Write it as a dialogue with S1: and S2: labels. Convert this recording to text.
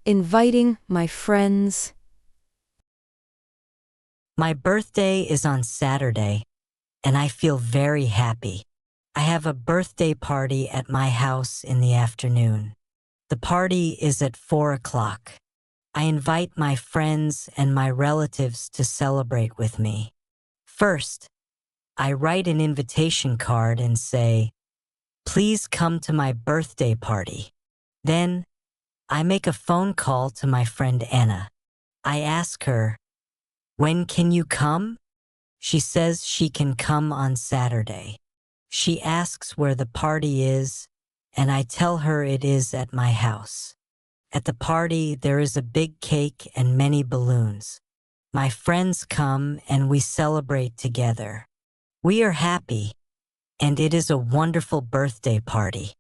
S1: Inviting my friends.
S2: My birthday is on Saturday, and I feel very happy. I have a birthday party at my house in the afternoon. The party is at 4 o'clock. I invite my friends and my relatives to celebrate with me. First, I write an invitation card and say, "Please come to my birthday party." Then, I make a phone call to my friend Anna. I ask her, "When can you come?" She says she can come on Saturday. She asks where the party is, and I tell her it is at my house. At the party, there is a big cake and many balloons. My friends come and we celebrate together. We are happy, and it is a wonderful birthday party.